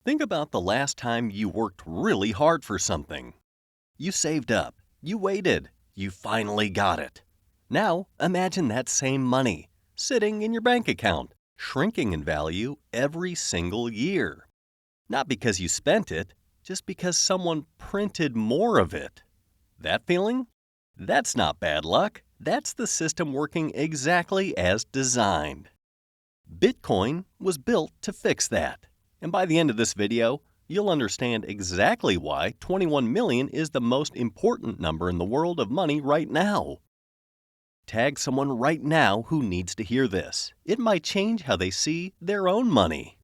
Think about the last time you worked really hard for something. You saved up, you waited, you finally got it. Now imagine that same money sitting in your bank account, shrinking in value every single year. Not because you spent it, just because someone printed more of it. That feeling? That's not bad luck. That's the system working exactly as designed. Bitcoin was built to fix that. And by the end of this video, you'll understand exactly why 21 million is the most important number in the world of money right now. Tag someone right now who needs to hear this. It might change how they see their own money.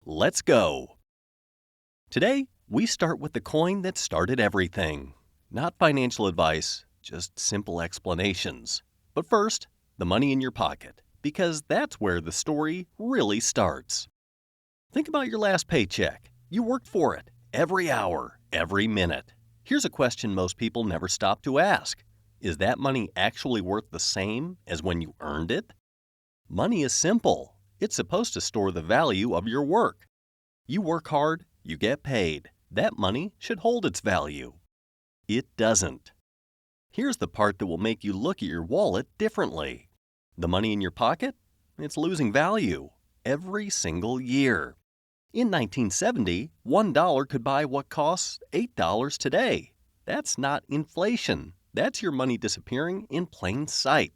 Let's go. Today, we start with the coin that started everything. Not financial advice, just simple explanations. But first, the money in your pocket, because that's where the story really starts. Think about your last paycheck. You worked for it, every hour, every minute. Here's a question most people never stop to ask. Is that money actually worth the same as when you earned it? Money is simple. It's supposed to store the value of your work. You work hard, you get paid. That money should hold its value. It doesn't. Here's the part that will make you look at your wallet differently. The money in your pocket? It's losing value every single year. In 1970, $1 could buy what costs $8 today. That's not inflation. That's your money disappearing in plain sight.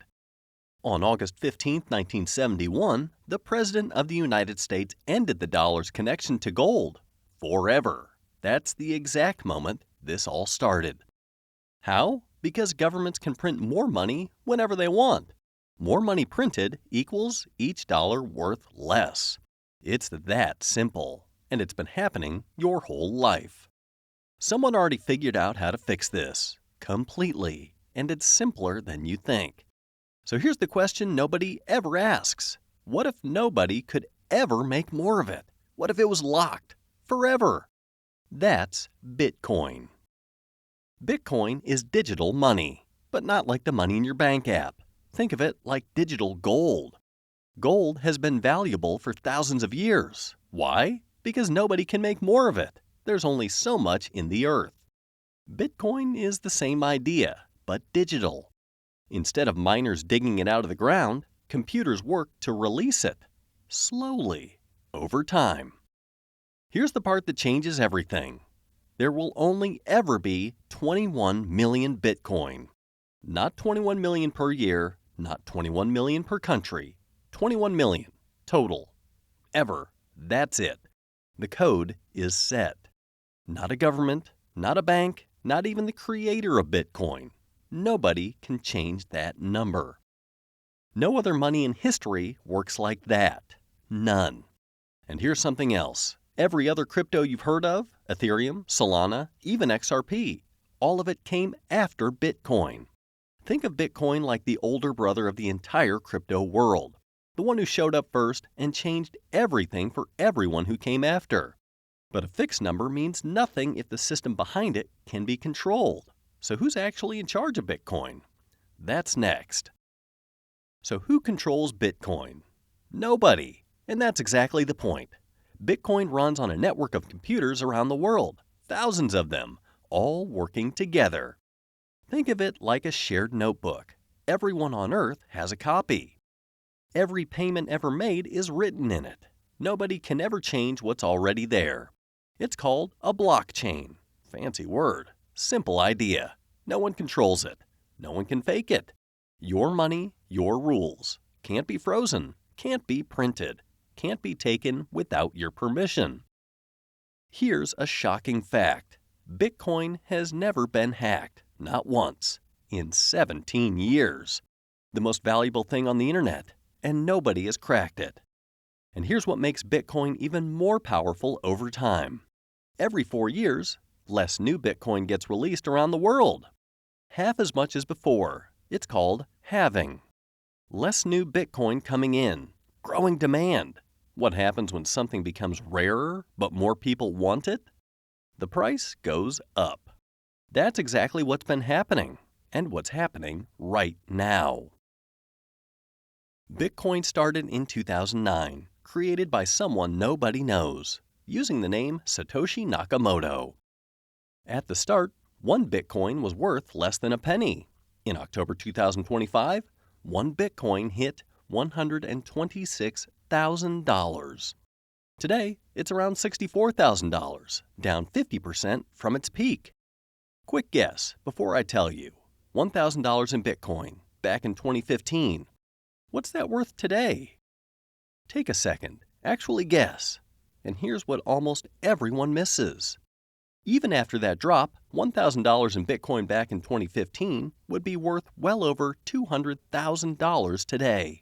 On August 15, 1971, the President of the United States ended the dollar's connection to gold. Forever. That's the exact moment this all started. How? Because governments can print more money whenever they want. More money printed equals each dollar worth less. It's that simple, and it's been happening your whole life. Someone already figured out how to fix this completely, and it's simpler than you think. So here's the question nobody ever asks. What if nobody could ever make more of it? What if it was locked forever? That's Bitcoin. Bitcoin is digital money, but not like the money in your bank app. Think of it like digital gold. Gold has been valuable for thousands of years. Why? Because nobody can make more of it. There's only so much in the earth. Bitcoin is the same idea, but digital. Instead of miners digging it out of the ground, computers work to release it. Slowly, over time. Here's the part that changes everything. There will only ever be 21 million Bitcoin. Not 21 million per year, not 21 million per country. 21 million total. Ever. That's it. The code is set. Not a government, not a bank, not even the creator of Bitcoin. Nobody can change that number. No other money in history works like that. None. And here's something else. Every other crypto you've heard of, Ethereum, Solana, even XRP, all of it came after Bitcoin. Think of Bitcoin like the older brother of the entire crypto world. The one who showed up first and changed everything for everyone who came after. But a fixed number means nothing if the system behind it can be controlled. So who's actually in charge of Bitcoin? That's next. So who controls Bitcoin? Nobody. And that's exactly the point. Bitcoin runs on a network of computers around the world, thousands of them, all working together. Think of it like a shared notebook. Everyone on Earth has a copy. Every payment ever made is written in it. Nobody can ever change what's already there. It's called a blockchain. Fancy word. Simple idea. No one controls it. No one can fake it. Your money, your rules. Can't be frozen. Can't be printed. Can't be taken without your permission. Here's a shocking fact. Bitcoin has never been hacked. Not once. In 17 years. The most valuable thing on the internet. And nobody has cracked it. And here's what makes Bitcoin even more powerful over time. Every 4 years, less new Bitcoin gets released around the world. Half as much as before. It's called halving. Less new Bitcoin coming in. Growing demand. What happens when something becomes rarer, but more people want it? The price goes up. That's exactly what's been happening, and what's happening right now. Bitcoin started in 2009, created by someone nobody knows. using the name Satoshi Nakamoto. At the start, one Bitcoin was worth less than a penny. In October 2025, one Bitcoin hit $126,000. Today, it's around $64,000, down 50% from its peak. Quick guess before I tell you. $1,000 in Bitcoin back in 2015. What's that worth today? Take a second, actually guess. And here's what almost everyone misses. Even after that drop, $1,000 in Bitcoin back in 2015 would be worth well over $200,000 today.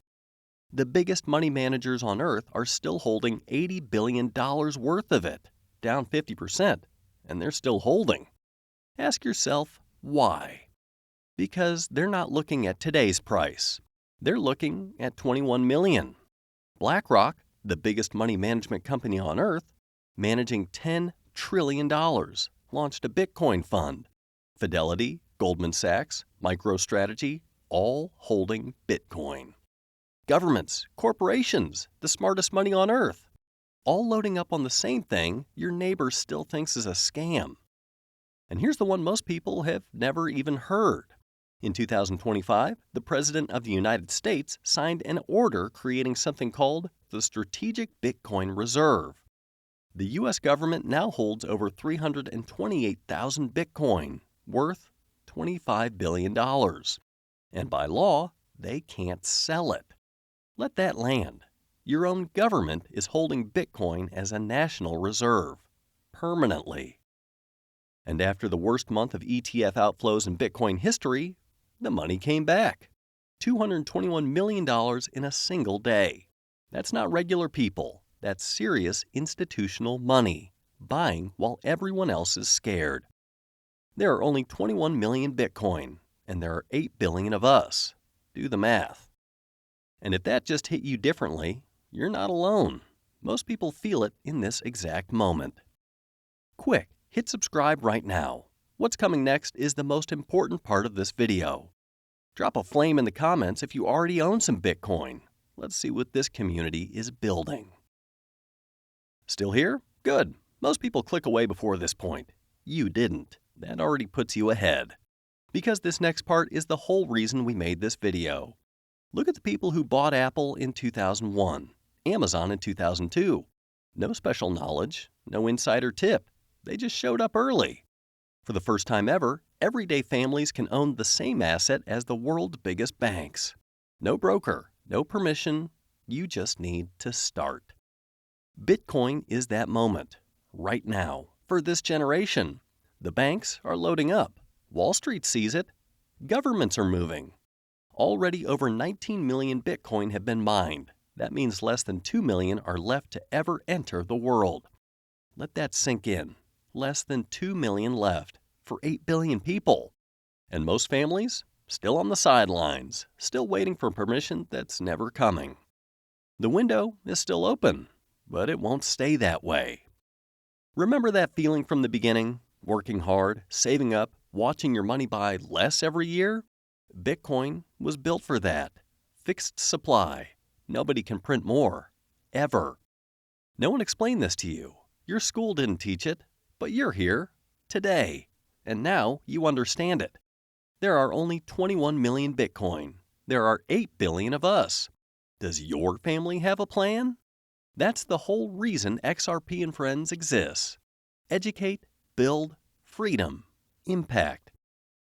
The biggest money managers on Earth are still holding $80 billion worth of it, down 50%, and they're still holding. Ask yourself, why? Because they're not looking at today's price. They're looking at 21 million. BlackRock, the biggest money management company on Earth, managing $10 trillion, launched a Bitcoin fund. Fidelity, Goldman Sachs, MicroStrategy, all holding Bitcoin. Governments, corporations, the smartest money on Earth, all loading up on the same thing your neighbor still thinks is a scam. And here's the one most people have never even heard. In 2025, the President of the United States signed an order creating something called the Strategic Bitcoin Reserve. The U.S. government now holds over 328,000 Bitcoin, worth $25 billion. And by law, they can't sell it. Let that land. Your own government is holding Bitcoin as a national reserve, permanently. And after the worst month of ETF outflows in Bitcoin history, the money came back. $221 million in a single day. That's not regular people. That's serious institutional money, buying while everyone else is scared. There are only 21 million Bitcoin, and there are 8 billion of us. Do the math. And if that just hit you differently, you're not alone. Most people feel it in this exact moment. Quick, hit subscribe right now. What's coming next is the most important part of this video. Drop a flame in the comments if you already own some Bitcoin. Let's see what this community is building. Still here? Good. Most people click away before this point. You didn't. That already puts you ahead. Because this next part is the whole reason we made this video. Look at the people who bought Apple in 2001, Amazon in 2002. No special knowledge, no insider tip. They just showed up early. For the first time ever, everyday families can own the same asset as the world's biggest banks. No broker, no permission. You just need to start. Bitcoin is that moment, right now, for this generation. The banks are loading up. Wall Street sees it. Governments are moving. Already over 19 million Bitcoin have been mined. That means less than 2 million are left to ever enter the world. Let that sink in. Less than 2 million left for 8 billion people. And most families still on the sidelines, still waiting for permission that's never coming. The window is still open, but it won't stay that way. Remember that feeling from the beginning? Working hard, saving up, watching your money buy less every year? Bitcoin was built for that. Fixed supply. Nobody can print more. Ever. No one explained this to you. Your school didn't teach it, but you're here today. And now you understand it. There are only 21 million Bitcoin. There are 8 billion of us. Does your family have a plan? That's the whole reason XRP and Friends exists. Educate, build, freedom, impact.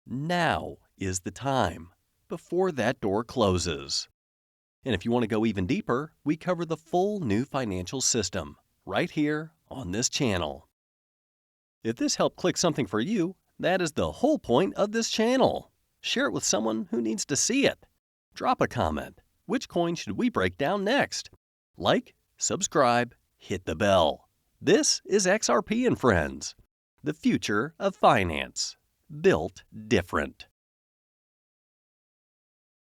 Now is the time, before that door closes. And if you want to go even deeper, we cover the full new financial system, right here on this channel. If this helped click something for you, that is the whole point of this channel. Share it with someone who needs to see it. Drop a comment. Which coin should we break down next? Like, subscribe, hit the bell. This is XRP and Friends, the future of finance, built different.